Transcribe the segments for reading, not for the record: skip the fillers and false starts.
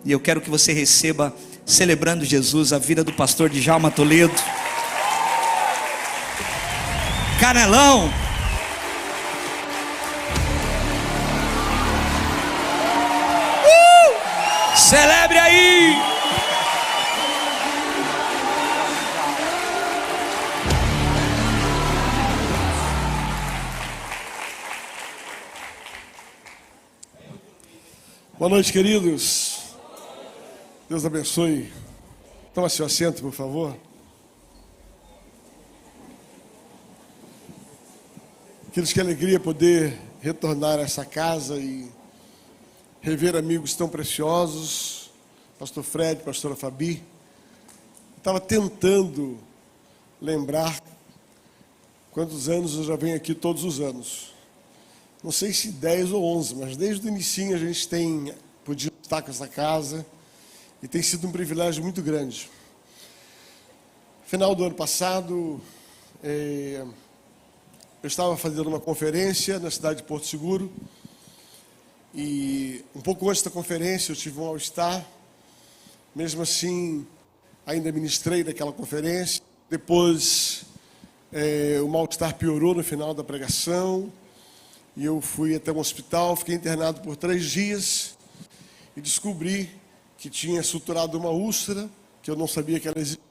E eu quero que você receba, celebrando Jesus, a vida do pastor Djalma Toledo. Canelão. Celebre aí. Boa noite, queridos. Deus abençoe. Toma seu assento, por favor. Queridos, que alegria poder retornar a essa casa e rever amigos tão preciosos. Pastor Fred, pastora Fabi. Estava tentando lembrar quantos anos eu já venho aqui todos os anos. Não sei se 10 ou 11, mas desde o início a gente tem podido estar com essa casa e tem sido um privilégio muito grande. Final do ano passado, eu estava fazendo uma conferência na cidade de Porto Seguro e um pouco antes da conferência eu tive um mal-estar. Mesmo assim, ainda ministrei naquela conferência. Depois, o mal-estar piorou no final da pregação. E eu fui até um hospital, fiquei internado por 3 dias e descobri que tinha suturado uma úlcera, que eu não sabia que ela existia.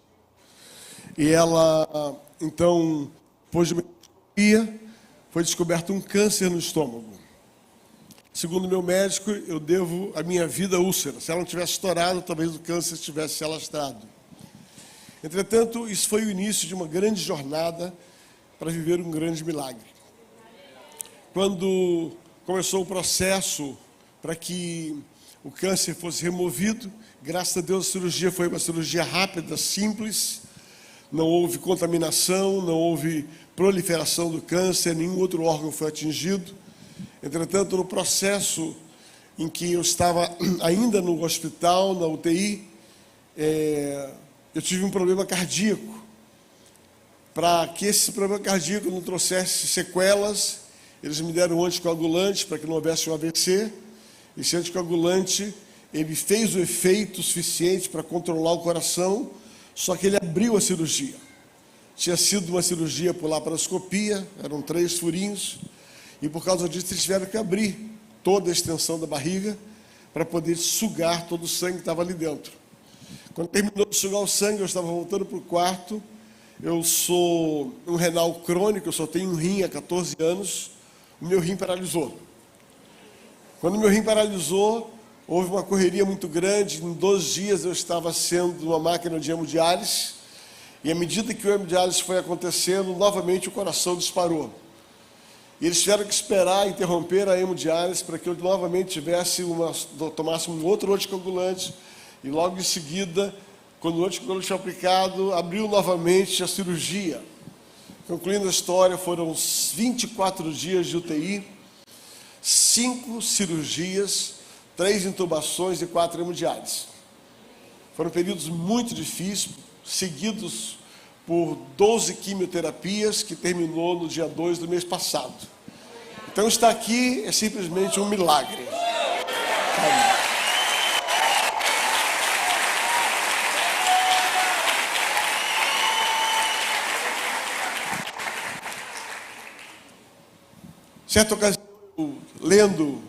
E ela, então, depois de uma endoscopia, foi descoberto um câncer no estômago. Segundo meu médico, eu devo a minha vida à úlcera. Se ela não tivesse estourado, talvez o câncer tivesse se alastrado. Entretanto, isso foi o início de uma grande jornada para viver um grande milagre. Quando começou o processo para que o câncer fosse removido, graças a Deus a cirurgia foi uma cirurgia rápida, simples, não houve contaminação, não houve proliferação do câncer, nenhum outro órgão foi atingido. Entretanto, no processo em que eu estava ainda no hospital, na UTI, eu tive um problema cardíaco. Para que esse problema cardíaco não trouxesse sequelas, eles me deram um anticoagulante para que não houvesse um AVC. Esse anticoagulante, ele fez o efeito suficiente para controlar o coração, só que ele abriu a cirurgia. Tinha sido uma cirurgia por laparoscopia, eram 3 furinhos, e por causa disso eles tiveram que abrir toda a extensão da barriga para poder sugar todo o sangue que estava ali dentro. Quando terminou de sugar o sangue, eu estava voltando para o quarto. Eu sou um renal crônico, eu só tenho um rim há 14 anos. O meu rim paralisou. Quando o meu rim paralisou, houve uma correria muito grande. Em 2 dias eu estava sendo uma máquina de hemodiálise. E à medida que o hemodiálise foi acontecendo, novamente o coração disparou. E eles tiveram que esperar interromper a hemodiálise para que eu novamente tomasse um outro anticoagulante. E logo em seguida, quando o anticoagulante foi aplicado, abriu novamente a cirurgia. Concluindo a história, foram 24 dias de UTI, 5 cirurgias, 3 intubações e 4 hemodiálises. Foram períodos muito difíceis, seguidos por 12 quimioterapias, que terminou no dia 2 do mês passado. Então, estar aqui é simplesmente um milagre. Certa ocasião, lendo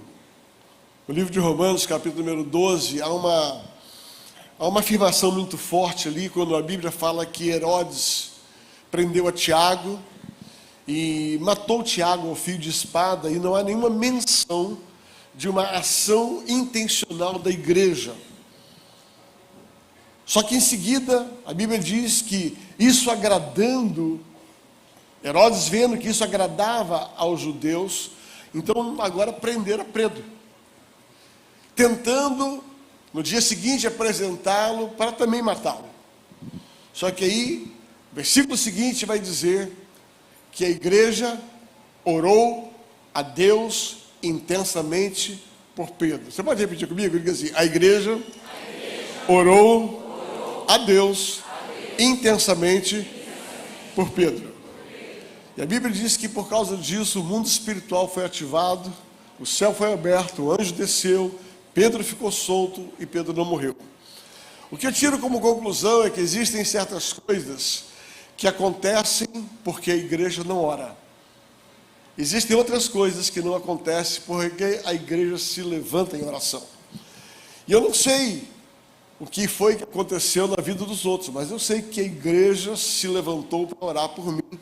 o livro de Romanos, capítulo número 12, há uma afirmação muito forte ali, quando a Bíblia fala que Herodes prendeu a Tiago e matou Tiago ao fio de espada, e não há nenhuma menção de uma ação intencional da igreja. Só que em seguida, a Bíblia diz que isso agradando, Herodes vendo que isso agradava aos judeus, então agora prenderam Pedro, tentando no dia seguinte apresentá-lo para também matá-lo. Só que aí, o versículo seguinte vai dizer que a igreja orou a Deus intensamente por Pedro. Você pode repetir comigo? Diga assim: a igreja orou a Deus intensamente por Pedro. E a Bíblia diz que por causa disso o mundo espiritual foi ativado, o céu foi aberto, o anjo desceu, Pedro ficou solto e Pedro não morreu. O que eu tiro como conclusão é que existem certas coisas que acontecem porque a igreja não ora. Existem outras coisas que não acontecem porque a igreja se levanta em oração. E eu não sei o que foi que aconteceu na vida dos outros, mas eu sei que a igreja se levantou para orar por mim.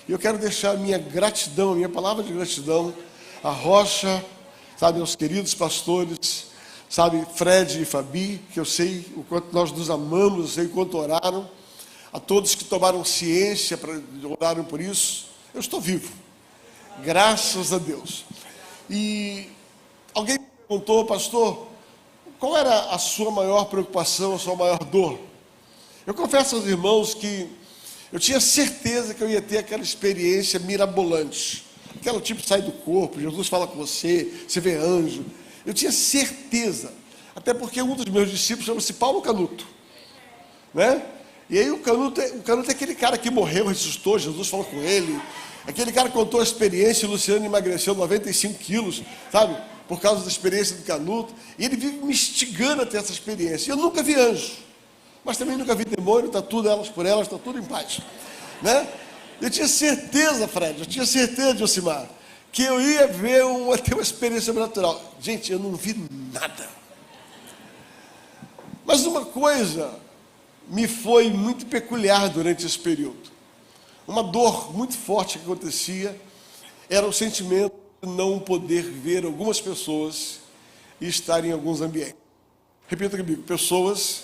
E eu quero deixar a minha gratidão, a minha palavra de gratidão, a Rocha, sabe, aos queridos pastores, sabe, Fred e Fabi, que eu sei o quanto nós nos amamos, eu sei o quanto oraram, a todos que tomaram ciência, oraram por isso. Eu estou vivo, graças a Deus. E alguém me perguntou, pastor, qual era a sua maior preocupação, a sua maior dor? Eu confesso aos irmãos que eu tinha certeza que eu ia ter aquela experiência mirabolante. Aquela tipo sai do corpo, Jesus fala com você, você vê anjo. Eu tinha certeza, até porque um dos meus discípulos chama-se Paulo Canuto, né? E aí o Canuto é aquele cara que morreu, ressuscitou, Jesus falou com ele. Aquele cara contou a experiência, o Luciano emagreceu 95 quilos, sabe? Por causa da experiência do Canuto. E ele vive me instigando a ter essa experiência. Eu nunca vi anjo, mas também nunca vi demônio, está tudo elas por elas, está tudo em paz, né? Eu tinha certeza, Fred, eu tinha certeza, Josimar, que eu ia ter uma experiência natural. Gente, eu não vi nada. Mas uma coisa me foi muito peculiar durante esse período. Uma dor muito forte que acontecia era o sentimento de não poder ver algumas pessoas e estar em alguns ambientes. Repita comigo, pessoas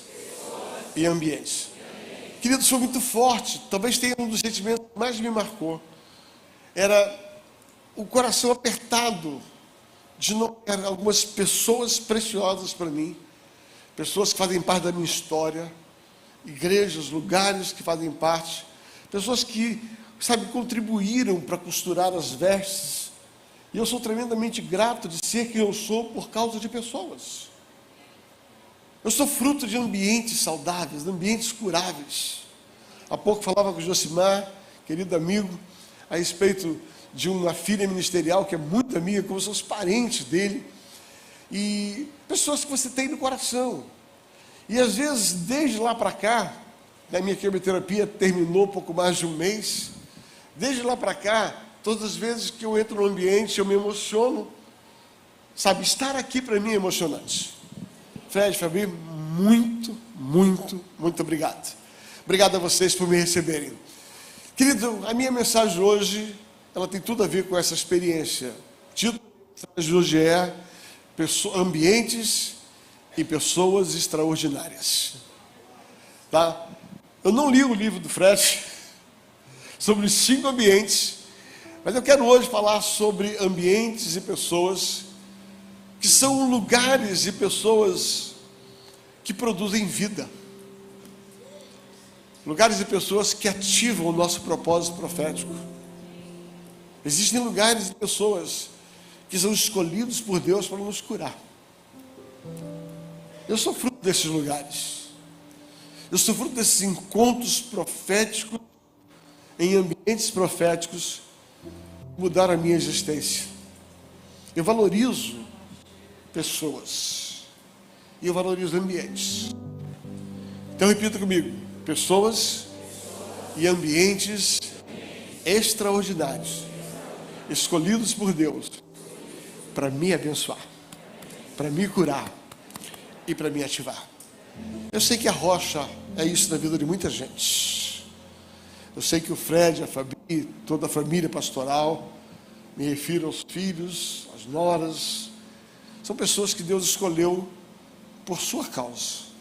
e ambientes. Queridos, foi muito forte. Talvez tenha um dos sentimentos que mais me marcou. Era o coração apertado de não ter algumas pessoas preciosas para mim, pessoas que fazem parte da minha história, igrejas, lugares que fazem parte, pessoas que, sabe, contribuíram para costurar as vestes. E eu sou tremendamente grato de ser quem eu sou por causa de pessoas. Eu sou fruto de ambientes saudáveis, de ambientes curáveis. Há pouco falava com o Josimar, querido amigo, a respeito de uma filha ministerial que é muito amiga, como são os parentes dele, e pessoas que você tem no coração. E às vezes, desde lá para cá, a minha quimioterapia terminou pouco mais de um mês, desde lá para cá, todas as vezes que eu entro no ambiente, eu me emociono, sabe, estar aqui para mim é emocionante. Fred, Fabi, muito, muito, muito obrigado. Obrigado a vocês por me receberem. Querido, a minha mensagem hoje, ela tem tudo a ver com essa experiência. O título da mensagem hoje é Ambientes e Pessoas Extraordinárias. Tá? Eu não li o livro do Fred sobre os 5 ambientes, mas eu quero hoje falar sobre ambientes e pessoas que são lugares e pessoas que produzem vida. Lugares e pessoas que ativam o nosso propósito profético. Existem lugares e pessoas que são escolhidos por Deus para nos curar. Eu sou fruto desses lugares. Eu sou fruto desses encontros proféticos, em ambientes proféticos, que mudaram a minha existência. Eu valorizo pessoas. E eu valorizo ambientes. Então repita comigo. Pessoas e ambientes extraordinários, escolhidos por Deus para me abençoar, para me curar e para me ativar. Eu sei que a Rocha é isso na vida de muita gente. Eu sei que o Fred, a Fabi, toda a família pastoral, me refiro aos filhos, às noras, são pessoas que Deus escolheu por sua causa.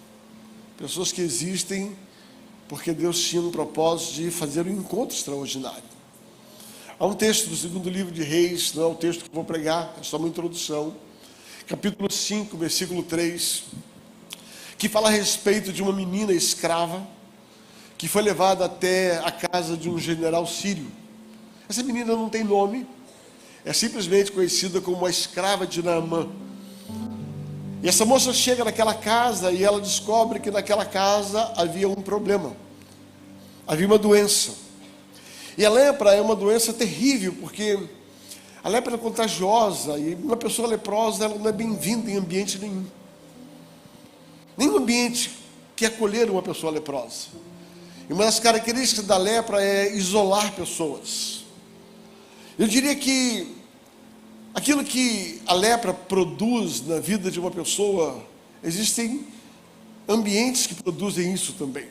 Pessoas que existem porque Deus tinha um propósito de fazer um encontro extraordinário. Há um texto do 2º livro de Reis, não é o texto que eu vou pregar, é só uma introdução, capítulo 5, versículo 3, que fala a respeito de uma menina escrava que foi levada até a casa de um general sírio. Essa menina não tem nome, é simplesmente conhecida como a escrava de Naamã. E essa moça chega naquela casa e ela descobre que naquela casa havia um problema. Havia uma doença. E a lepra é uma doença terrível, porque a lepra é contagiosa e uma pessoa leprosa ela não é bem-vinda em ambiente nenhum. ambiente que acolher uma pessoa leprosa. E uma das características da lepra é isolar pessoas. Eu diria que aquilo que a lepra produz na vida de uma pessoa, existem ambientes que produzem isso também.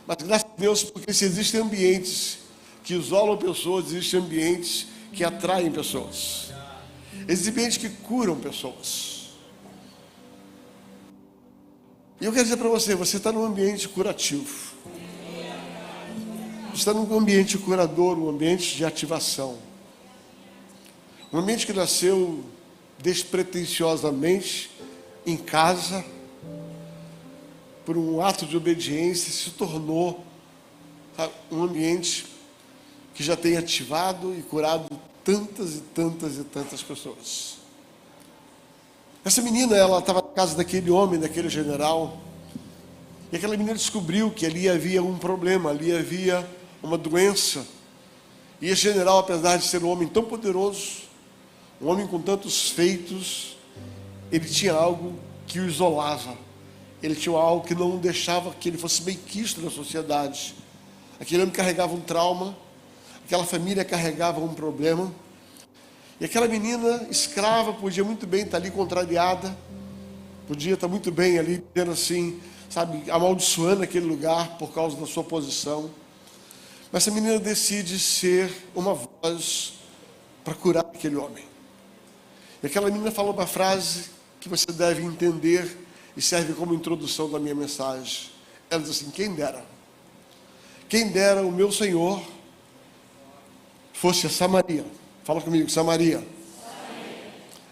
Mas graças a Deus, porque se existem ambientes que isolam pessoas, existem ambientes que atraem pessoas. Existem ambientes que curam pessoas. E eu quero dizer para você, você está num ambiente curativo. Você está num ambiente curador, um ambiente de ativação. Um ambiente que nasceu despretensiosamente em casa, por um ato de obediência, se tornou, sabe, um ambiente que já tem ativado e curado tantas e tantas e tantas pessoas. Essa menina, ela estava na casa daquele homem, daquele general, e aquela menina descobriu que ali havia um problema, ali havia uma doença. E esse general, apesar de ser um homem tão poderoso, um homem com tantos feitos, ele tinha algo que o isolava. Ele tinha algo que não deixava que ele fosse bem quisto na sociedade. Aquele homem carregava um trauma, aquela família carregava um problema. E aquela menina escrava podia muito bem estar ali contrariada, podia estar muito bem ali, dizendo assim, sabe, amaldiçoando aquele lugar por causa da sua posição. Mas essa menina decide ser uma voz para curar aquele homem. E aquela menina falou uma frase que você deve entender e serve como introdução da minha mensagem. Ela diz assim: quem dera o meu Senhor fosse a Samaria. Fala comigo, Samaria.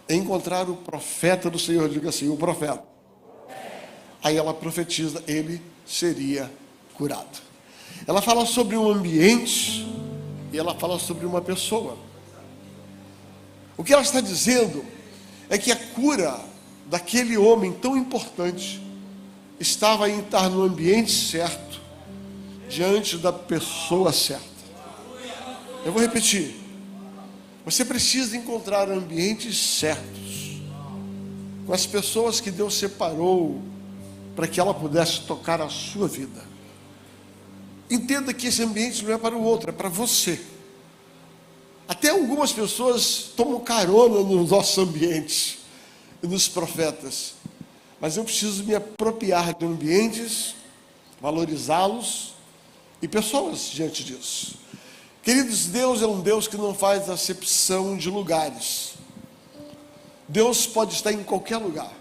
Encontrar o profeta do Senhor, diga assim, o profeta. Aí ela profetiza, ele seria curado. Ela fala sobre um ambiente e ela fala sobre uma pessoa. O que ela está dizendo é que a cura daquele homem tão importante estava em estar no ambiente certo, diante da pessoa certa. Eu vou repetir. Você precisa encontrar ambientes certos, com as pessoas que Deus separou para que ela pudesse tocar a sua vida. Entenda que esse ambiente não é para o outro, é para você. Até algumas pessoas tomam carona nos nossos ambientes e nos profetas, mas eu preciso me apropriar de ambientes, valorizá-los e pessoas diante disso. Queridos, Deus é um Deus que não faz acepção de lugares. Deus pode estar em qualquer lugar.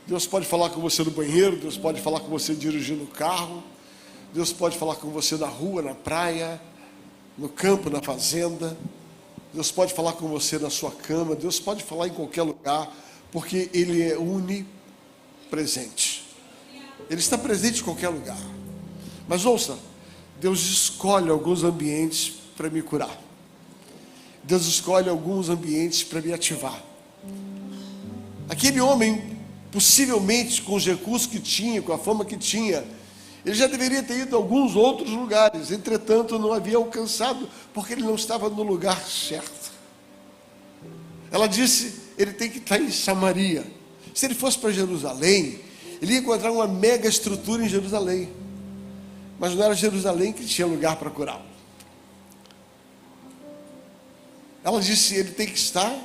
Deus pode falar com você no banheiro, Deus pode falar com você dirigindo o carro, Deus pode falar com você na rua, na praia, no campo, na fazenda. Deus pode falar com você na sua cama, Deus pode falar em qualquer lugar, porque Ele é onipresente. Ele está presente em qualquer lugar. Mas ouça, Deus escolhe alguns ambientes para me curar. Deus escolhe alguns ambientes para me ativar. Aquele homem, possivelmente com os recursos que tinha, com a fama que tinha, ele já deveria ter ido a alguns outros lugares, entretanto não havia alcançado, porque ele não estava no lugar certo. Ela disse, ele tem que estar em Samaria. Se ele fosse para Jerusalém, ele ia encontrar uma mega estrutura em Jerusalém. Mas não era Jerusalém que tinha lugar para curá-lo. Ela disse, ele tem que estar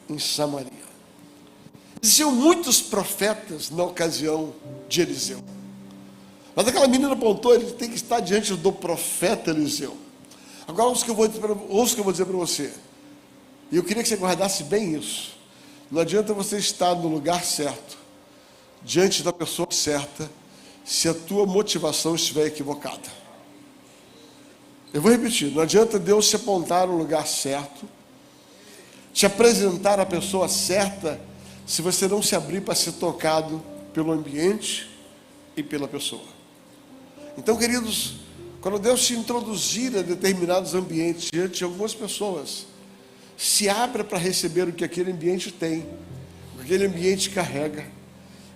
em Samaria. Existiam muitos profetas na ocasião de Eliseu. Mas aquela menina apontou, ele tem que estar diante do profeta Eliseu. Agora ouça o que eu vou dizer para você. E eu queria que você guardasse bem isso. Não adianta você estar no lugar certo, diante da pessoa certa, se a tua motivação estiver equivocada. Eu vou repetir, não adianta Deus te apontar no lugar certo, te apresentar a pessoa certa, se você não se abrir para ser tocado pelo ambiente e pela pessoa. Então, queridos, quando Deus te introduzir a determinados ambientes diante de algumas pessoas, se abra para receber o que aquele ambiente tem, o que aquele ambiente carrega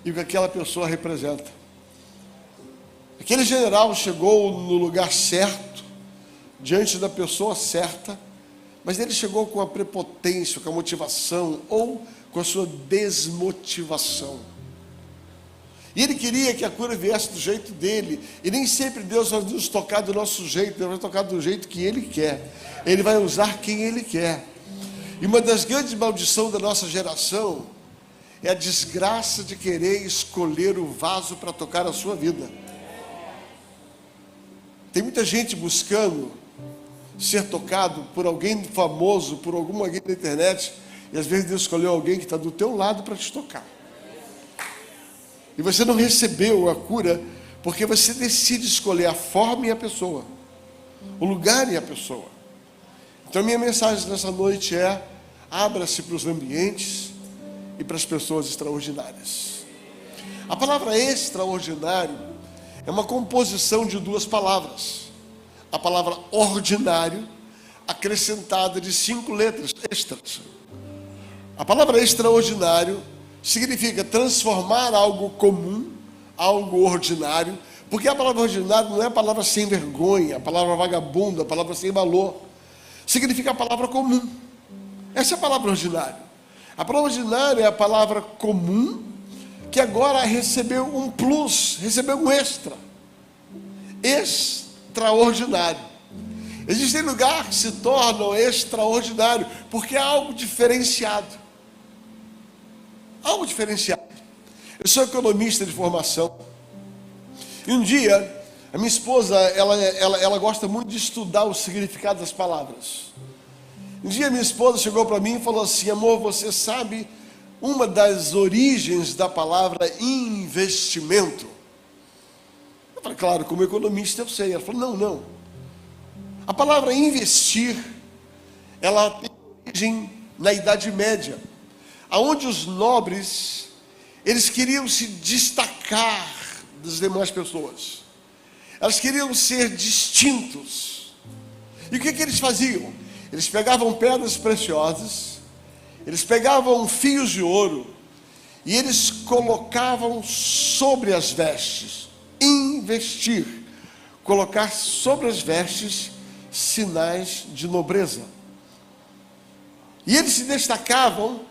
e o que aquela pessoa representa. Aquele general chegou no lugar certo, diante da pessoa certa, mas ele chegou com a prepotência, com a motivação ou com a sua desmotivação. E Ele queria que a cura viesse do jeito dele. E nem sempre Deus vai nos tocar do nosso jeito, Deus vai tocar do jeito que Ele quer. Ele vai usar quem Ele quer. E uma das grandes maldições da nossa geração é a desgraça de querer escolher o vaso para tocar a sua vida. Tem muita gente buscando ser tocado por alguém famoso, por alguém na internet, e às vezes Deus escolheu alguém que está do teu lado para te tocar. E você não recebeu a cura porque você decide escolher a forma e a pessoa, o lugar e a pessoa. Então a minha mensagem nessa noite é: abra-se para os ambientes e para as pessoas extraordinárias. A palavra extraordinário é uma composição de duas palavras. A palavra ordinário, acrescentada de 5 letras extras. A palavra extraordinário significa transformar algo comum, algo ordinário, porque a palavra ordinário não é a palavra sem vergonha, a palavra vagabunda, a palavra sem valor. Significa a palavra comum. Essa é a palavra ordinário. A palavra ordinário é a palavra comum, que agora recebeu um plus, recebeu um extra. Extraordinário. Existem lugares que se tornam extraordinário, porque é algo diferenciado. Algo diferenciado. Eu sou economista de formação. E um dia, a minha esposa, ela gosta muito de estudar o significado das palavras. Um dia minha esposa chegou para mim e falou assim: amor, você sabe uma das origens da palavra investimento? Eu falei: claro, como economista eu sei. Ela falou: não. A palavra investir, ela tem origem na Idade Média, aonde os nobres, eles queriam se destacar das demais pessoas. Elas queriam ser distintos. E o que eles faziam? Eles pegavam pedras preciosas, eles pegavam fios de ouro, e eles colocavam sobre as vestes. Investir, colocar sobre as vestes sinais de nobreza. E eles se destacavam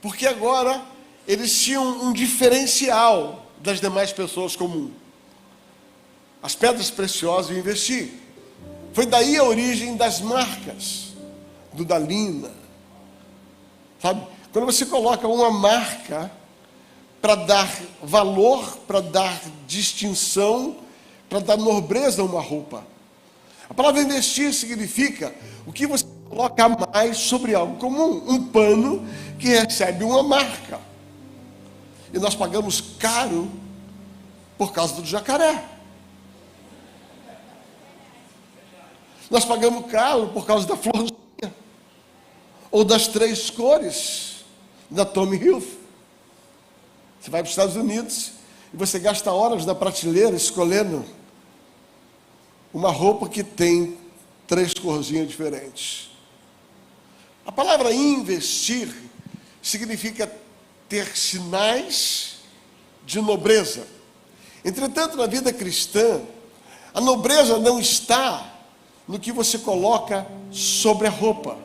porque agora eles tinham um diferencial das demais pessoas comuns. As pedras preciosas e investir. Foi daí a origem das marcas, do Dalina. Sabe? Quando você coloca uma marca para dar valor, para dar distinção, para dar nobreza a uma roupa. A palavra investir significa o que você coloca a mais sobre algo comum. Um pano que recebe uma marca. E nós pagamos caro por causa do jacaré. Nós pagamos caro por causa da florzinha. Ou das 3 cores da Tommy Hilfiger. Você vai para os Estados Unidos e você gasta horas na prateleira escolhendo uma roupa que tem 3 corzinhas diferentes. A palavra investir significa ter sinais de nobreza. Entretanto, na vida cristã, a nobreza não está no que você coloca sobre a roupa,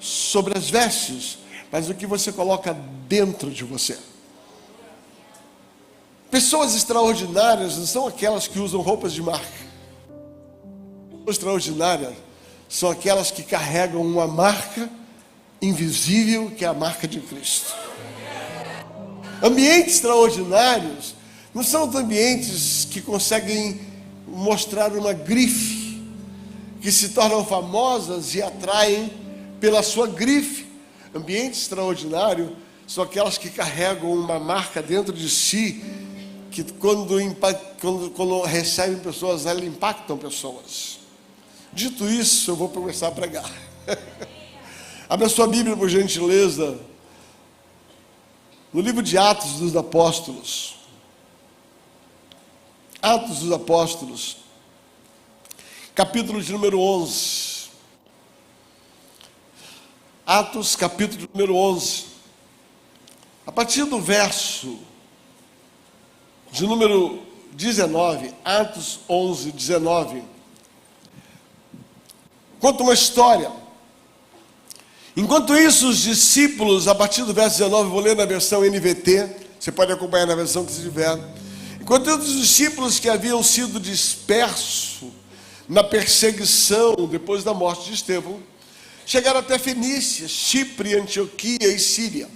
sobre as vestes, mas no que você coloca dentro de você. Pessoas extraordinárias não são aquelas que usam roupas de marca. Pessoas extraordinárias são aquelas que carregam uma marca invisível, que é a marca de Cristo. Ambientes extraordinários não são os ambientes que conseguem mostrar uma grife, que se tornam famosas e atraem pela sua grife. Ambiente extraordinário são aquelas que carregam uma marca dentro de si, que quando recebem pessoas, elas impactam pessoas. Dito isso, eu vou começar a pregar. Abra sua Bíblia, por gentileza, no livro de Atos dos Apóstolos. Atos dos Apóstolos, capítulo de número 11. Atos, capítulo número 11. A partir do verso de número 19, Atos 11, 19, conta uma história. Enquanto isso, os discípulos, a partir do verso 19, vou ler na versão NVT, você pode acompanhar na versão que você tiver. Quanto os discípulos que haviam sido dispersos na perseguição depois da morte de Estevão, chegaram até Fenícia, Chipre, Antioquia e Síria,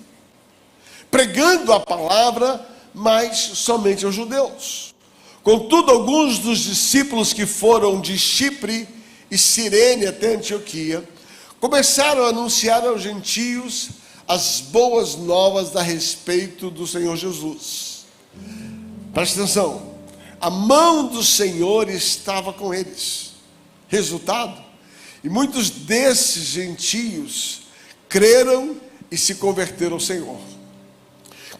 pregando a palavra, mas somente aos judeus. Contudo, alguns dos discípulos que foram de Chipre e Cirene até Antioquia, começaram a anunciar aos gentios as boas novas a respeito do Senhor Jesus. Preste atenção, a mão do Senhor estava com eles. Resultado, e muitos desses gentios creram e se converteram ao Senhor.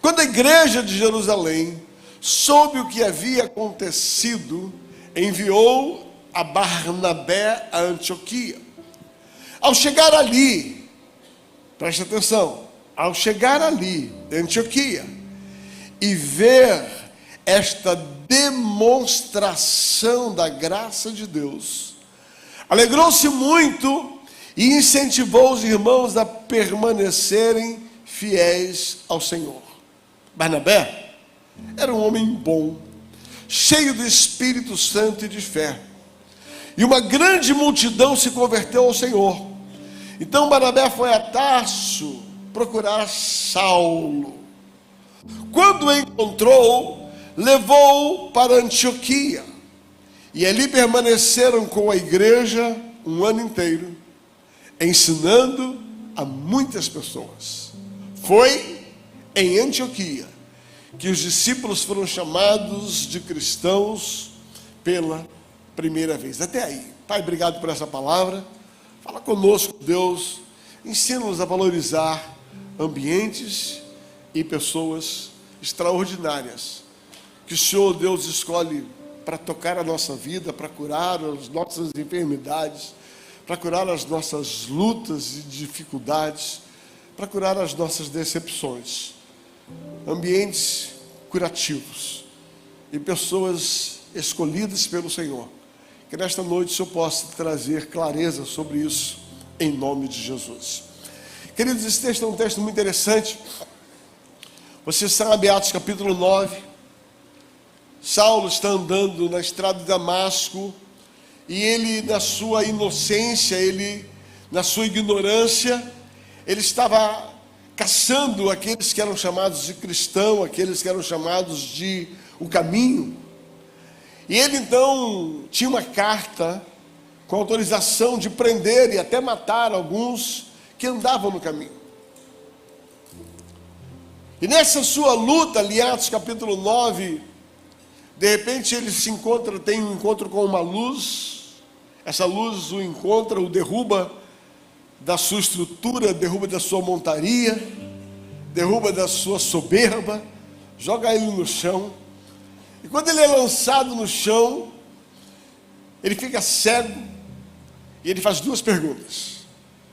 Quando a igreja de Jerusalém soube o que havia acontecido, enviou a Barnabé a Antioquia. Ao chegar ali, preste atenção, ao chegar ali, em Antioquia, e ver esta demonstração da graça de Deus, alegrou-se muito e incentivou os irmãos a permanecerem fiéis ao Senhor. Barnabé era um homem bom, cheio do Espírito Santo e de fé. E uma grande multidão se converteu ao Senhor. Então Barnabé foi a Tarso procurar Saulo. Quando o encontrou, levou-o para Antioquia. E ali permaneceram com a igreja um ano inteiro, ensinando a muitas pessoas. Foi em Antioquia que os discípulos foram chamados de cristãos pela primeira vez. Até aí. Pai, obrigado por essa palavra. Fala conosco, Deus. Ensina-nos a valorizar ambientes e pessoas extraordinárias que o Senhor, Deus, escolhe para tocar a nossa vida, para curar as nossas enfermidades, para curar as nossas lutas e dificuldades, para curar as nossas decepções. Ambientes curativos e pessoas escolhidas pelo Senhor. Que nesta noite o Senhor possa trazer clareza sobre isso, em nome de Jesus. Queridos, esse texto é um texto muito interessante. Você sabe, Atos capítulo 9, Saulo está andando na estrada de Damasco, e ele, na sua inocência, na sua ignorância, ele estava caçando aqueles que eram chamados de cristão, aqueles que eram chamados de o caminho. E ele então tinha uma carta com autorização de prender e até matar alguns que andavam no caminho. E nessa sua luta, ali, Atos capítulo 9, de repente ele tem um encontro com uma luz. Essa luz o encontra, o derruba da sua estrutura, derruba da sua montaria, derruba da sua soberba, joga ele no chão. E quando ele é lançado no chão, ele fica cego e ele faz duas perguntas.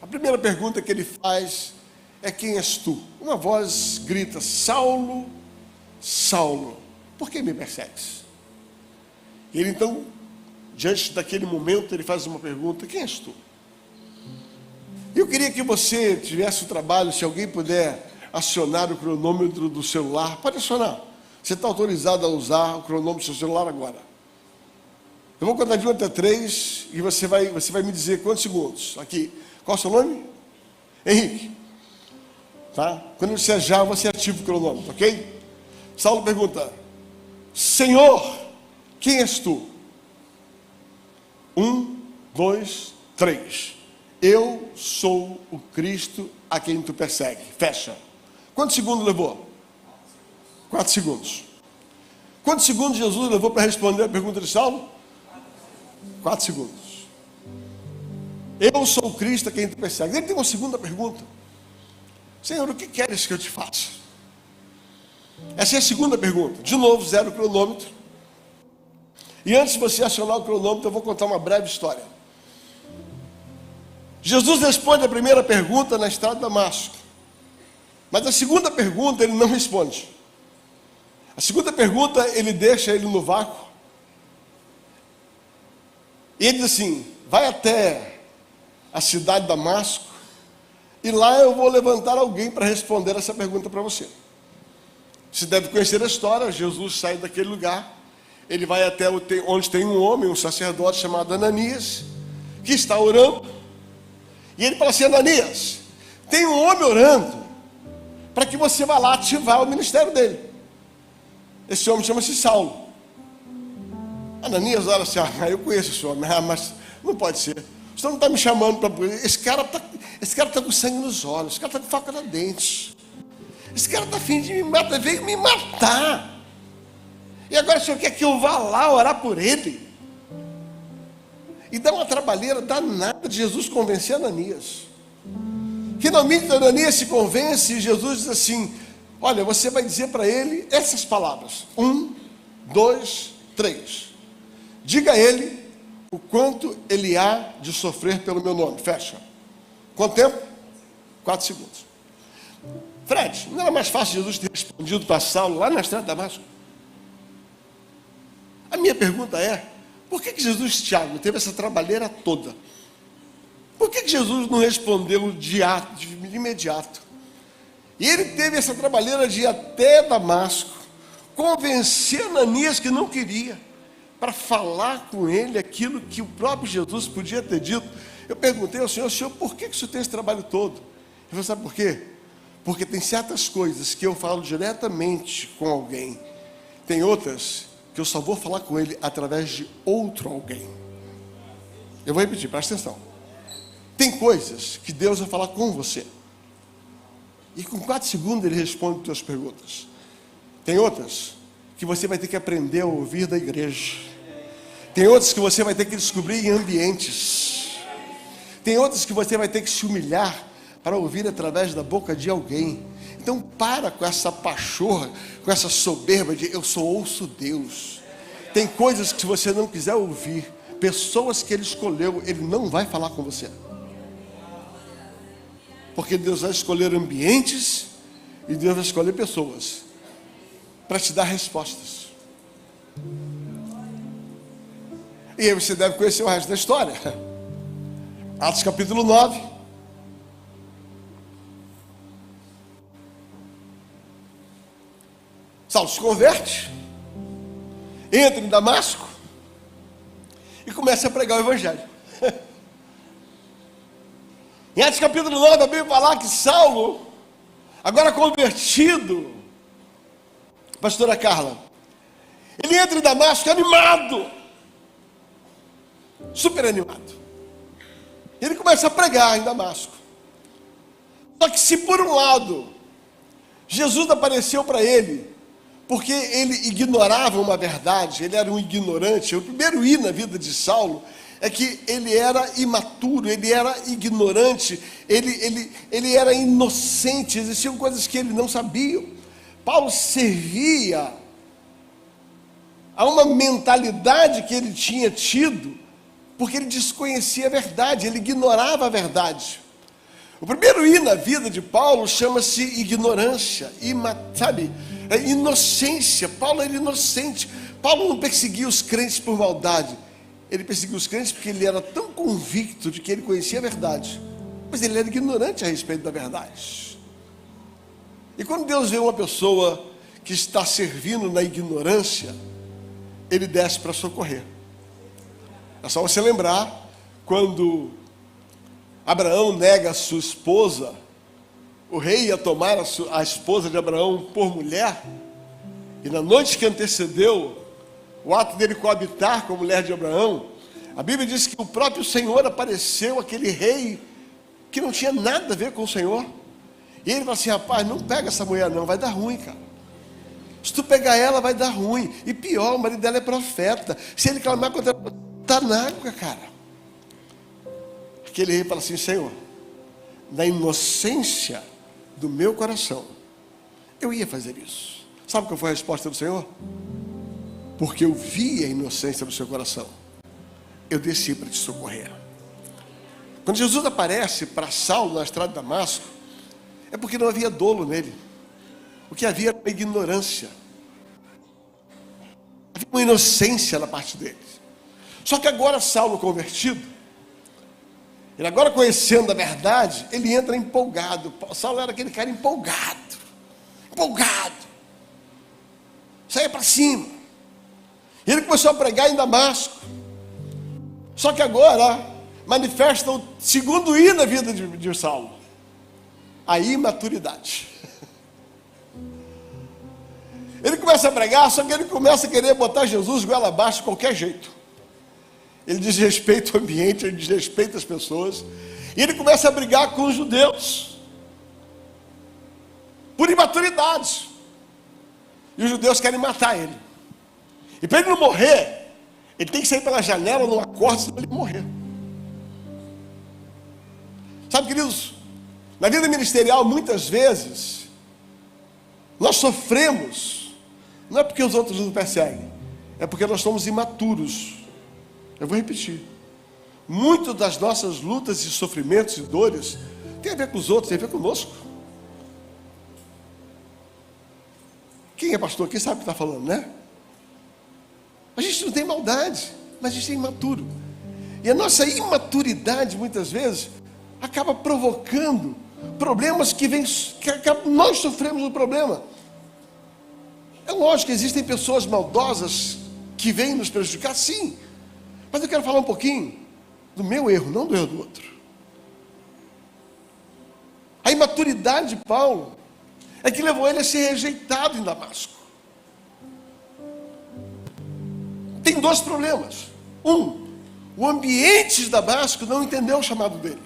A primeira pergunta que ele faz é: quem és tu? Uma voz grita: Saulo, Saulo, por que me persegues? E ele então, diante daquele momento, ele faz uma pergunta: quem és tu? Eu queria que você tivesse o trabalho, se alguém puder acionar o cronômetro do celular, pode acionar. Você está autorizado a usar o cronômetro do seu celular agora. Eu vou contar de 1 até 3 e você vai me dizer quantos segundos. Aqui, qual é o seu nome? Henrique. Tá? Quando eu disser já, você ativa o cronômetro, ok? Saulo pergunta: Senhor, quem és tu? 1, 2, 3. Eu sou o Cristo a quem tu persegue. Fecha. Quantos segundos levou? 4 segundos. Quantos segundos Jesus levou para responder a pergunta de Saulo? 4 segundos. Eu sou o Cristo a quem tu persegue. Ele tem uma segunda pergunta: Senhor, o que queres que eu te faça? Essa é a segunda pergunta. De novo, 0 cronômetro. E antes de você acionar o cronômetro, eu vou contar uma breve história. Jesus responde a primeira pergunta na estrada de Damasco. Mas a segunda pergunta ele não responde. A segunda pergunta ele deixa ele no vácuo. E ele diz assim: vai até a cidade de Damasco e lá eu vou levantar alguém para responder essa pergunta para você. Você deve conhecer a história. Jesus sai daquele lugar, ele vai até onde tem um homem, um sacerdote chamado Ananias, que está orando, e ele fala assim: Ananias, tem um homem orando para que você vá lá ativar o ministério dele. Esse homem chama-se Saulo. Ananias olha assim: eu conheço esse homem, mas não pode ser. O senhor não está me chamando para... Esse cara está com sangue nos olhos, esse cara está com faca na dente. Esse cara está afim de me matar, veio me matar. E agora o senhor quer que eu vá lá orar por ele? E dá uma trabalheira danada de Jesus convencer Ananias. Finalmente Ananias se convence e Jesus diz assim: olha, você vai dizer para ele essas palavras: 1, 2, 3. Diga a ele o quanto ele há de sofrer pelo meu nome. Fecha. Quanto tempo? 4 segundos. Fred, não era mais fácil Jesus ter respondido para Saulo lá na estrada de Damasco? A minha pergunta é: por que Jesus, Tiago, teve essa trabalheira toda? Por que Jesus não respondeu de imediato? E ele teve essa trabalheira de ir até Damasco, convencer Ananias que não queria, para falar com ele aquilo que o próprio Jesus podia ter dito. Eu perguntei ao Senhor, por que o senhor tem esse trabalho todo? Ele falou: sabe por quê? Porque tem certas coisas que eu falo diretamente com alguém, tem outras que eu só vou falar com ele através de outro alguém. Eu vou repetir, presta atenção. Tem coisas que Deus vai falar com você, e com 4 segundos ele responde as tuas perguntas. Tem outras que você vai ter que aprender a ouvir da igreja. Tem outras que você vai ter que descobrir em ambientes. Tem outras que você vai ter que se humilhar para ouvir através da boca de alguém. Então para com essa pachorra, com essa soberba de eu só ouço Deus. Tem coisas que se você não quiser ouvir, pessoas que ele escolheu, ele não vai falar com você. Porque Deus vai escolher ambientes e Deus vai escolher pessoas para te dar respostas. E aí você deve conhecer o resto da história. Atos capítulo 9. Saulo se converte, entra em Damasco e começa a pregar o evangelho. Em Atos capítulo 9, a Bíblia fala que Saulo, agora convertido, pastora Carla, ele entra em Damasco animado, super animado. Ele começa a pregar em Damasco. Só que se por um lado Jesus apareceu para ele, porque ele ignorava uma verdade, ele era um ignorante. O primeiro I na vida de Saulo é que ele era imaturo, ele era ignorante, ele era inocente, existiam coisas que ele não sabia. Paulo servia a uma mentalidade que ele tinha tido, porque ele desconhecia a verdade, ele ignorava a verdade. O primeiro I na vida de Paulo chama-se ignorância, inocência. Paulo era inocente. Paulo não perseguia os crentes por maldade, ele perseguia os crentes porque ele era tão convicto de que ele conhecia a verdade, mas ele era ignorante a respeito da verdade. E quando Deus vê uma pessoa que está servindo na ignorância, ele desce para socorrer. É só você lembrar quando Abraão nega a sua esposa, o rei ia tomar a esposa de Abraão por mulher, e na noite que antecedeu o ato dele coabitar com a mulher de Abraão, a Bíblia diz que o próprio Senhor apareceu, aquele rei que não tinha nada a ver com o Senhor, e ele falou assim: rapaz, não pega essa mulher não, vai dar ruim, cara. Se tu pegar ela, vai dar ruim. E pior, o marido dela é profeta, se ele clamar contra ela, tá na água, cara. Aquele rei fala assim: Senhor, na inocência do meu coração, eu ia fazer isso. Sabe qual foi a resposta do Senhor? Porque eu vi a inocência do seu coração, eu desci para te socorrer. Quando Jesus aparece para Saulo na estrada de Damasco, é porque não havia dolo nele. O que havia era uma ignorância, havia uma inocência na parte dele. Só que agora Saulo convertido, ele agora conhecendo a verdade, ele entra empolgado. Saulo era aquele cara empolgado. saía para cima. E ele começou a pregar em Damasco. Só que agora manifesta o segundo I na vida de Saulo: a imaturidade. Ele começa a pregar, só que ele começa a querer botar Jesus goela abaixo de qualquer jeito. Ele desrespeita o ambiente, ele desrespeita as pessoas. E ele começa a brigar com os judeus por imaturidade. E os judeus querem matar ele. E para ele não morrer, ele tem que sair pela janela numa corda, senão ele morrer. Sabe, queridos, na vida ministerial, muitas vezes, nós sofremos, não é porque os outros nos perseguem, é porque nós somos imaturos. Eu vou repetir. Muitas das nossas lutas e sofrimentos e dores tem a ver com os outros, tem a ver conosco. Quem é pastor aqui sabe o que está falando, né? A gente não tem maldade, mas a gente é imaturo. E a nossa imaturidade, muitas vezes, acaba provocando problemas que nós sofremos o problema. É lógico que existem pessoas maldosas que vêm nos prejudicar, sim. Mas eu quero falar um pouquinho do meu erro, não do erro do outro. A imaturidade de Paulo é que levou ele a ser rejeitado em Damasco. Tem dois problemas. O ambiente de Damasco não entendeu o chamado dele.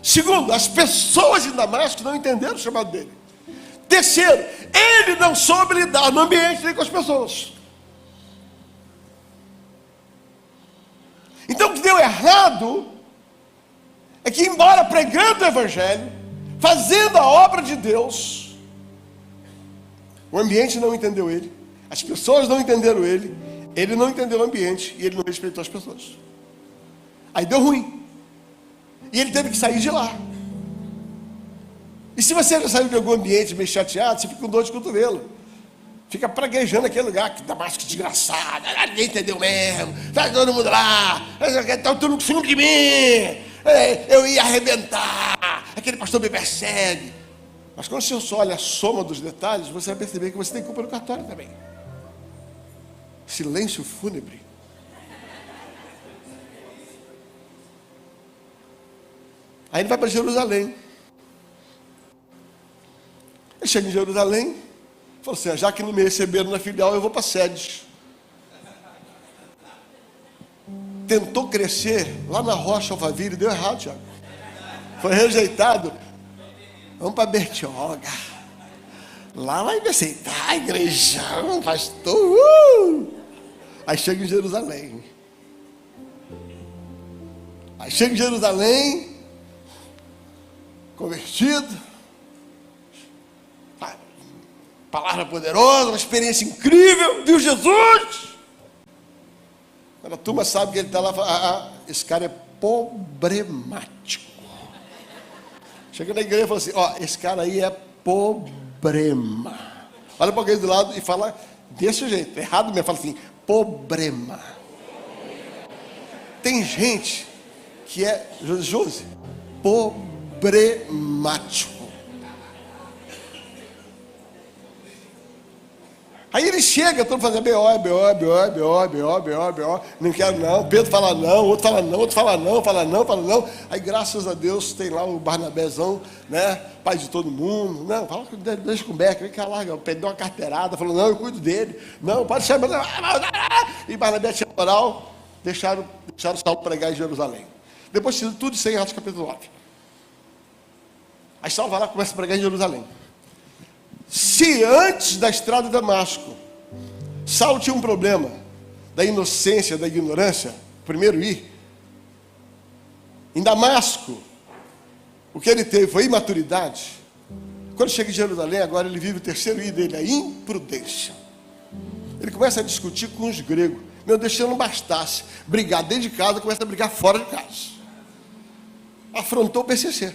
Segundo, as pessoas em Damasco não entenderam o chamado dele. Terceiro, ele não soube lidar no ambiente nem com as pessoas. Então o que deu errado é que, embora pregando o evangelho, fazendo a obra de Deus, o ambiente não entendeu ele, as pessoas não entenderam ele não entendeu o ambiente e ele não respeitou as pessoas. Aí deu ruim. E ele teve que sair de lá. E se você já saiu de algum ambiente meio chateado, você fica com dor de cotovelo. Fica praguejando aquele lugar, que Damasco desgraçado, ninguém entendeu mesmo, tá todo mundo lá, estão tudo com ciúme de mim, eu ia arrebentar, aquele pastor me persegue. Mas quando você só olha a soma dos detalhes, você vai perceber que você tem culpa no cartório também. Silêncio fúnebre. Aí ele vai para Jerusalém. Ele chega em Jerusalém, falou assim: já que não me receberam na filial, eu vou para a sede. Tentou crescer lá na Rocha Alphaville, deu errado, Tiago. Foi rejeitado. Vamos para Bertioga. Lá vai me aceitar, igrejão, pastor. Aí chega em Jerusalém. Convertido. Palavra poderosa, uma experiência incrível, viu Jesus? Quando a turma sabe que ele está lá, esse cara é problemático. Chega na igreja e fala assim: esse cara aí é problema. Olha para alguém do lado e fala desse jeito, errado mesmo, fala assim: problema. Tem gente que é, Josi, problemático. Aí ele chega, todo fazendo BO, não quero não, Pedro fala não, outro fala não. Aí graças a Deus tem lá o Barnabézão, né, pai de todo mundo, não, fala, deixa com o Becker, vem cá, larga, perdeu uma carteirada, falou, não, eu cuido dele, não, pode chamar, e Barnabé tinha moral, deixaram Saulo pregar em Jerusalém. Depois de tudo isso em Atos capítulo 9. Aí Saulo vai lá e começa a pregar em Jerusalém. Se antes da estrada de Damasco, Saulo tinha um problema da inocência, da ignorância, primeiro I, em Damasco, o que ele teve foi imaturidade. Quando chega em Jerusalém, agora ele vive o terceiro I dele, a imprudência. Ele começa a discutir com os gregos. Meu Deus, se não bastasse brigar dentro de casa, começa a brigar fora de casa. Afrontou o PCC.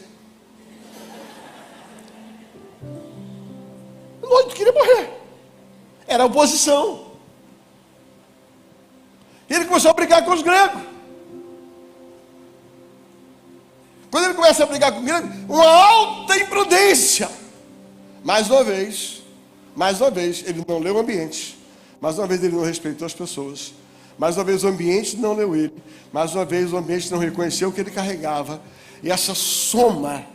Não queria morrer. Era a oposição. E ele começou a brigar com os gregos. Quando ele começa a brigar com os gregos, uma alta imprudência. Mais uma vez, Mais uma vez, ele não leu o ambiente. Mais uma vez, ele não respeitou as pessoas. Mais uma vez, o ambiente não leu ele. Mais uma vez, o ambiente não reconheceu o que ele carregava. E essa soma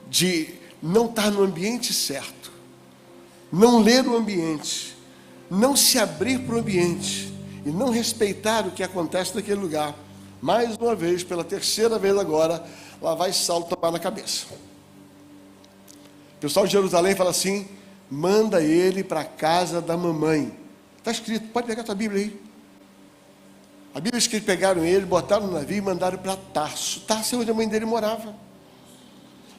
de não estar no ambiente certo, não ler o ambiente, não se abrir para o ambiente e não respeitar o que acontece naquele lugar, mais uma vez, pela terceira vez agora, lá vai Saulo tomar na cabeça. O pessoal de Jerusalém fala assim: manda ele para a casa da mamãe. Está escrito, pode pegar a tua Bíblia aí. A Bíblia diz que eles pegaram ele, botaram no navio e mandaram para Tarso. Tarso é onde a mãe dele morava.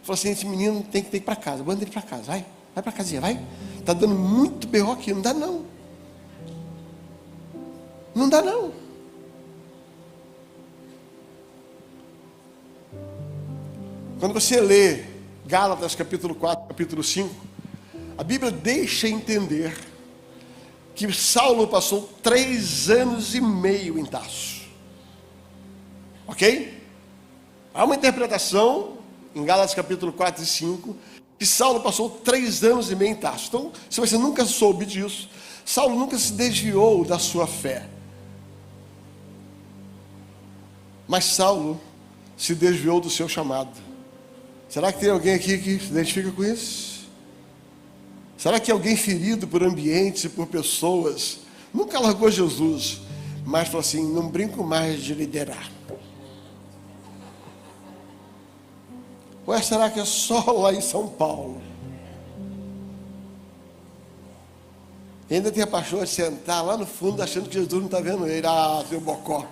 Falou assim: esse menino tem que ir para casa, manda ele para casa, vai para casinha, vai. Está dando muito berro aqui, não dá não. Não dá não. Quando você lê Gálatas capítulo 4, capítulo 5, a Bíblia deixa entender que Saulo passou 3 anos e meio em Tarso. Ok? Há uma interpretação em Gálatas capítulo 4 e 5 que Saulo passou 3 anos e meio em Tarso. Então, se você nunca soube disso, Saulo nunca se desviou da sua fé. Mas Saulo se desviou do seu chamado. Será que tem alguém aqui que se identifica com isso? Será que alguém ferido por ambientes e por pessoas nunca largou Jesus, mas falou assim: não brinco mais de liderar? Ou será que é só lá em São Paulo? E ainda tem a paixão de sentar lá no fundo achando que Jesus não está vendo ele. Ah, seu bocó.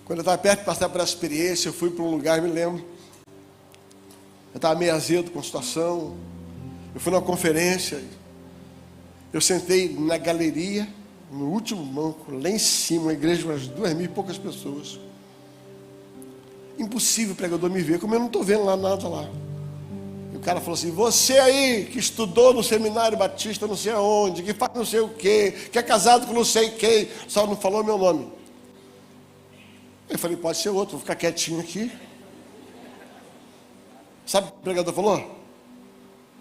Quando eu estava perto de passar por essa experiência, eu fui para um lugar, me lembro. Eu estava meio azedo com a situação. Eu fui numa conferência. Eu sentei na galeria, no último banco, lá em cima, uma igreja de umas 2.000 e poucas pessoas. Impossível o pregador me ver, como eu não estou vendo lá nada lá. E o cara falou assim: você aí que estudou no seminário batista não sei aonde, que faz não sei o quê, que é casado com não sei quem, só não falou meu nome. Eu falei: pode ser outro, vou ficar quietinho aqui. Sabe o que o pregador falou?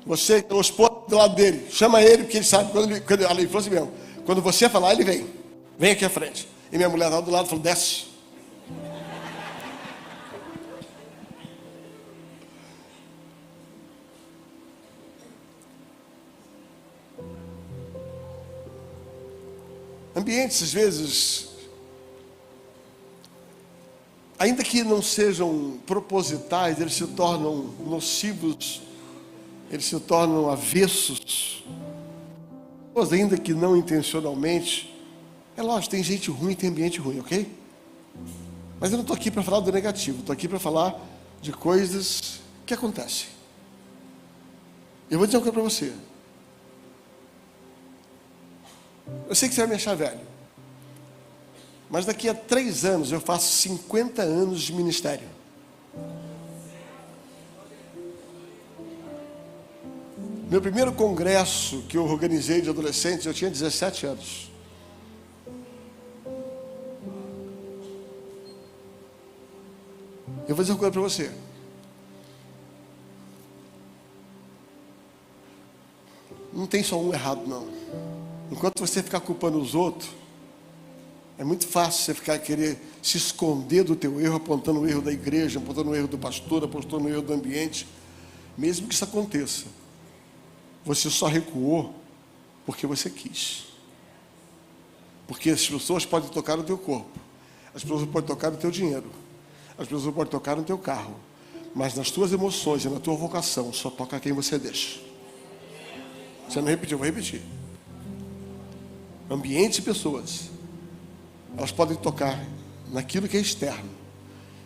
Você, o esposo do lado dele, chama ele, porque ele sabe, quando ele falou assim mesmo: quando você falar, ele vem. Vem aqui à frente. E minha mulher lá do lado falou: desce. Ambientes, às vezes, ainda que não sejam propositais, eles se tornam nocivos, eles se tornam avessos, ainda que não intencionalmente. É lógico, tem gente ruim, tem ambiente ruim, ok? Mas eu não estou aqui para falar do negativo, estou aqui para falar de coisas que acontecem. Eu vou dizer uma coisa para você. Eu sei que você vai me achar velho, mas daqui a 3 anos eu faço 50 anos de ministério. Meu primeiro congresso que eu organizei de adolescentes, eu tinha 17 anos. Eu vou dizer uma coisa para você. Não tem só um errado, não. Enquanto você ficar culpando os outros, é muito fácil você ficar querer se esconder do teu erro, apontando o erro da igreja, apontando o erro do pastor, apontando o erro do ambiente. Mesmo que isso aconteça, você só recuou porque você quis. Porque as pessoas podem tocar no teu corpo, as pessoas podem tocar no teu dinheiro, as pessoas podem tocar no teu carro, mas nas tuas emoções e na tua vocação só toca quem você deixa. Você não repetiu, eu vou repetir. Ambientes e pessoas, elas podem tocar naquilo que é externo,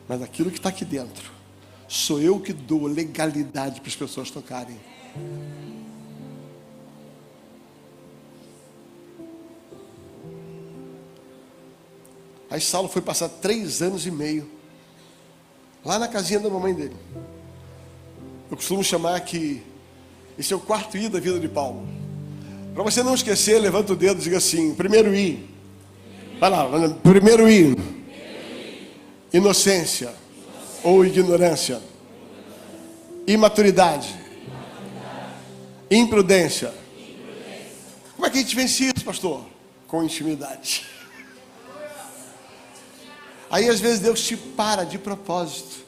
mas naquilo que está aqui dentro, sou eu que dou legalidade para as pessoas tocarem. Aí Saulo foi passar 3 anos e meio lá na casinha da mamãe dele. Eu costumo chamar que esse é o 4 I da vida de Paulo. Para você não esquecer, levanta o dedo e diga assim: primeiro I. Vai lá, primeiro I. Inocência ou ignorância. Imaturidade. Imprudência. Como é que a gente vence isso, pastor? Com intimidade. Aí às vezes Deus te para de propósito.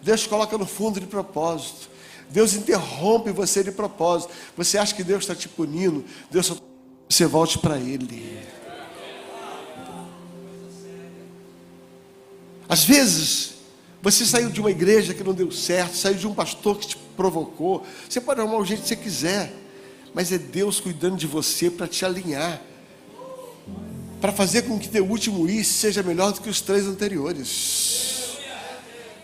Deus te coloca no fundo de propósito. Deus interrompe você de propósito. Você acha que Deus está te punindo? Deus só quer que você volte para Ele. Às vezes você saiu de uma igreja que não deu certo, saiu de um pastor que te provocou. Você pode arrumar o jeito que você quiser, mas é Deus cuidando de você para te alinhar, para fazer com que teu último ir seja melhor do que os 3 anteriores,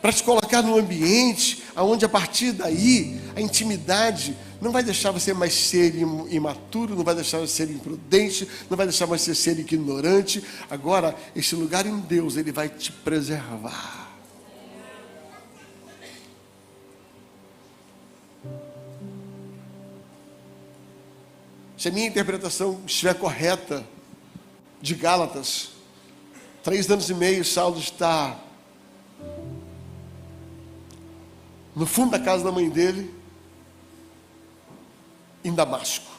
para te colocar num ambiente onde a partir daí a intimidade não vai deixar você mais ser imaturo, não vai deixar você ser imprudente, não vai deixar você ser ignorante. Agora, esse lugar em Deus, Ele vai te preservar. Se a minha interpretação estiver correta de Gálatas, 3 anos e meio, Saulo está no fundo da casa da mãe dele, em Damasco.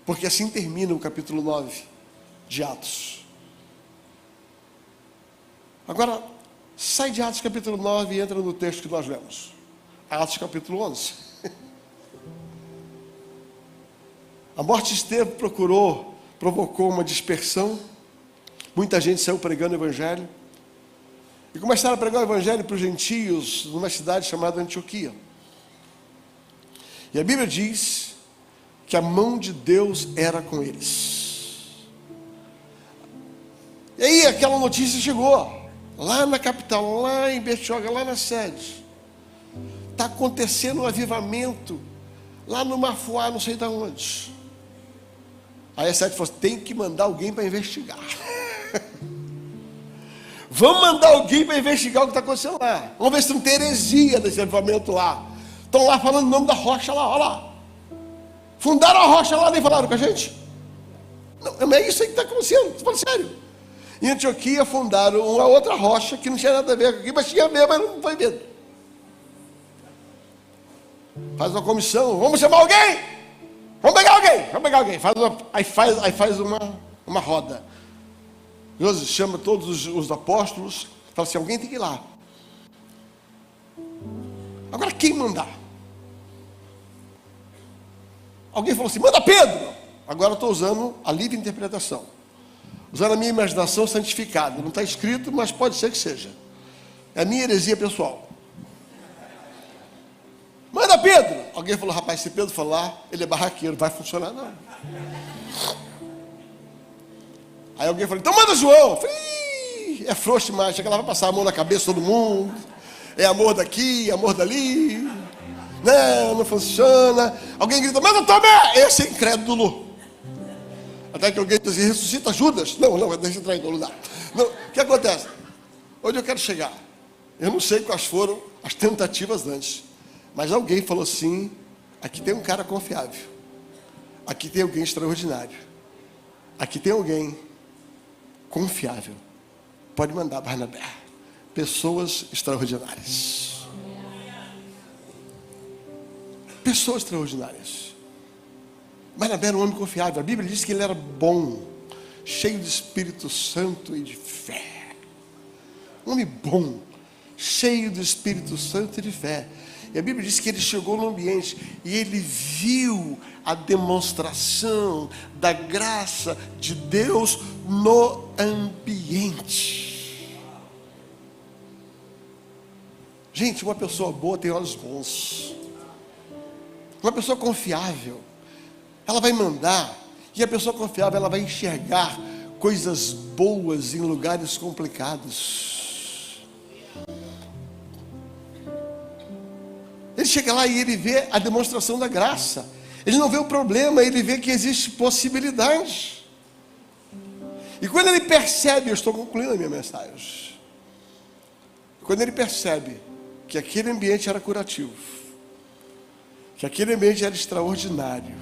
Porque assim termina o capítulo 9 de Atos. Agora, sai de Atos capítulo 9 e entra no texto que nós lemos. Atos capítulo 11. A morte de Estevão provocou uma dispersão. Muita gente saiu pregando o evangelho. E começaram a pregar o evangelho para os gentios numa cidade chamada Antioquia. E a Bíblia diz que a mão de Deus era com eles. E aí aquela notícia chegou, lá na capital, lá em Betioga, lá na sede. Está acontecendo um avivamento, lá no Mafuá, não sei de onde. Aí a sede falou, tem que mandar alguém para investigar. Vamos mandar alguém para investigar o que está acontecendo lá. Vamos ver se não tem heresia desse avivamento lá. Estão lá falando o nome da rocha lá, olha lá. Fundaram a rocha lá, nem falaram com a gente. Não é isso aí que está acontecendo, estou falando sério. Em Antioquia fundaram uma outra rocha que não tinha nada a ver com aqui, mas tinha a ver, mas não foi medo. Faz uma comissão, vamos chamar alguém. Vamos pegar alguém. Aí faz uma roda. Deus chama todos os apóstolos, fala assim, alguém tem que ir lá. Agora quem mandar? Alguém falou assim, manda Pedro. Agora eu estou usando a livre interpretação, usando a minha imaginação santificada. Não está escrito, mas pode ser que seja. É a minha heresia pessoal. Manda Pedro. Alguém falou, rapaz, se Pedro falar, ele é barraqueiro, vai funcionar não. Aí alguém falou, então manda João. Eu falei, é frouxo demais, chega lá, vai passar a mão na cabeça de todo mundo. É amor daqui, amor dali. Não funciona. Alguém grita, manda Tomé. Esse é incrédulo. Até que alguém diz assim, ressuscita Judas. Não, deixa entrar em todo lugar. Não, o que acontece? Onde eu quero chegar? Eu não sei quais foram as tentativas antes. Mas alguém falou assim, aqui tem um cara confiável. Aqui tem alguém extraordinário. Aqui tem alguém confiável. Pode mandar Barnabé. Pessoas extraordinárias. Pessoas extraordinárias. Barnabé era um homem confiável. A Bíblia diz que ele era bom, cheio de Espírito Santo e de fé. Um homem bom, cheio do Espírito Santo e de fé. E a Bíblia diz que ele chegou no ambiente e ele viu a demonstração da graça de Deus no ambiente. Gente, uma pessoa boa tem olhos bons. Uma pessoa confiável, ela vai mandar, e a pessoa confiável, ela vai enxergar coisas boas em lugares complicados. Ele chega lá e ele vê a demonstração da graça. Ele não vê o problema, ele vê que existe possibilidade. E quando ele percebe, eu estou concluindo a minha mensagem. Quando ele percebe que aquele ambiente era curativo, que aquele ambiente era extraordinário,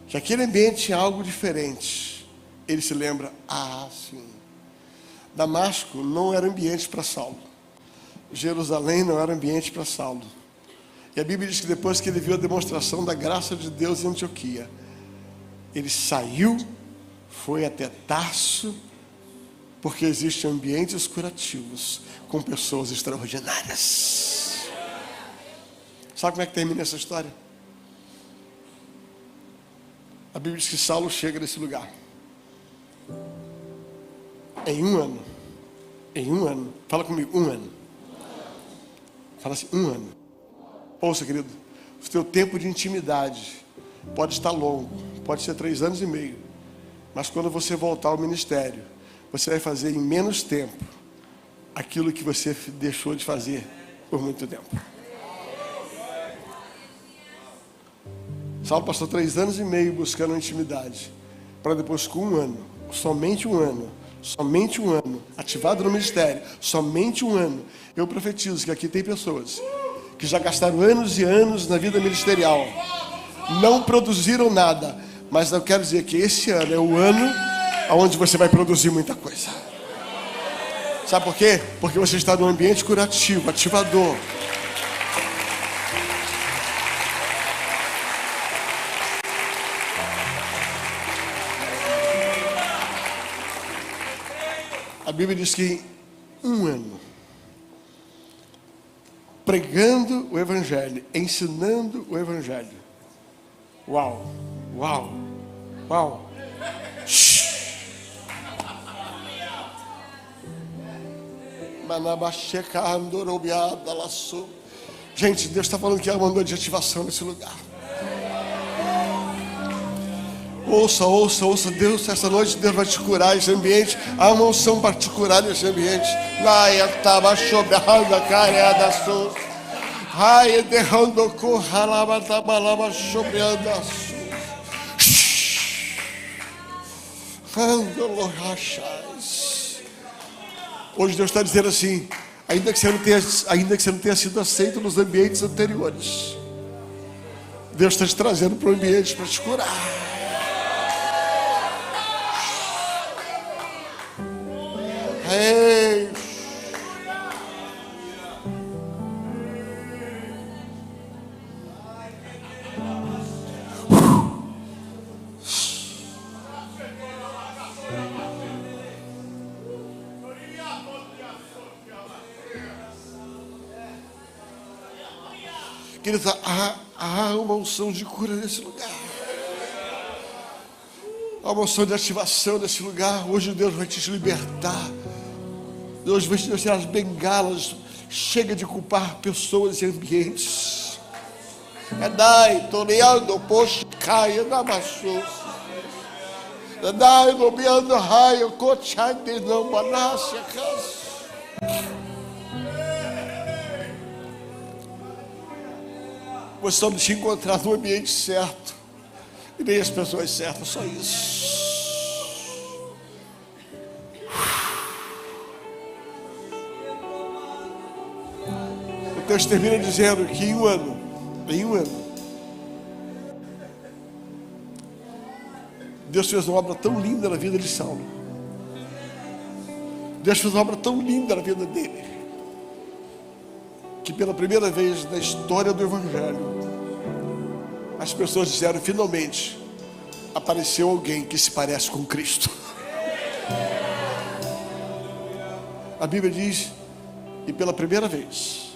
que aquele ambiente tinha algo diferente, ele se lembra, sim, Damasco não era ambiente para Saulo. Jerusalém não era ambiente para Saulo. E a Bíblia diz que depois que ele viu a demonstração da graça de Deus em Antioquia, ele saiu, foi até Tarso, porque existem ambientes curativos com pessoas extraordinárias. Sabe como é que termina essa história? A Bíblia diz que Saulo chega nesse lugar. Em um ano, fala comigo, um ano. Fala assim, um ano. Ouça, querido, o teu tempo de intimidade pode estar longo, pode ser 3 anos e meio, mas quando você voltar ao ministério, você vai fazer em menos tempo aquilo que você deixou de fazer por muito tempo. Saulo passou 3 anos e meio buscando intimidade, para depois com um ano, somente um ano, ativado no ministério, somente um ano. Eu profetizo que aqui tem pessoas que já gastaram anos e anos na vida ministerial, não produziram nada, mas eu quero dizer que esse ano é o ano onde você vai produzir muita coisa. Sabe por quê? Porque você está num ambiente curativo, ativador. A Bíblia diz que um ano, pregando o Evangelho, ensinando o Evangelho. Uau, uau, uau. Gente, Deus está falando que há uma noite de ativação nesse lugar. Ouça, Deus, essa noite Deus vai te curar esse ambiente. Há uma unção para te curar nesse ambiente. Hoje Deus está dizendo assim, ainda que você não tenha sido aceito nos ambientes anteriores, Deus está te trazendo para o ambiente para te curar. Ei. Queridos, há uma unção de cura nesse lugar. Há uma unção de ativação nesse lugar. Hoje Deus vai te libertar. Deus vai te tirar as bengalas. Chega de culpar pessoas e ambientes. Dai, toreando, poxa, caia na maçã. Dai, nomeando raio, cochante, não, manasse a casa. Você só não te encontrar no ambiente certo e nem as pessoas certas, só isso. O texto termina dizendo que em um ano, Deus fez uma obra tão linda na vida de Saulo. Deus fez uma obra tão linda na vida dele, que pela primeira vez na história do Evangelho, as pessoas disseram, finalmente, apareceu alguém que se parece com Cristo. A Bíblia diz que pela primeira vez,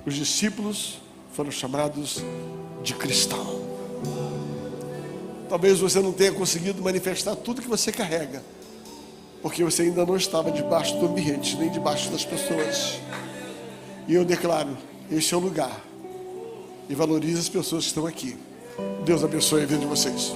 os discípulos foram chamados de cristão. Talvez você não tenha conseguido manifestar tudo que você carrega, porque você ainda não estava debaixo do ambiente, nem debaixo das pessoas. E eu declaro, este é o lugar. E valorize as pessoas que estão aqui. Deus abençoe a vida de vocês.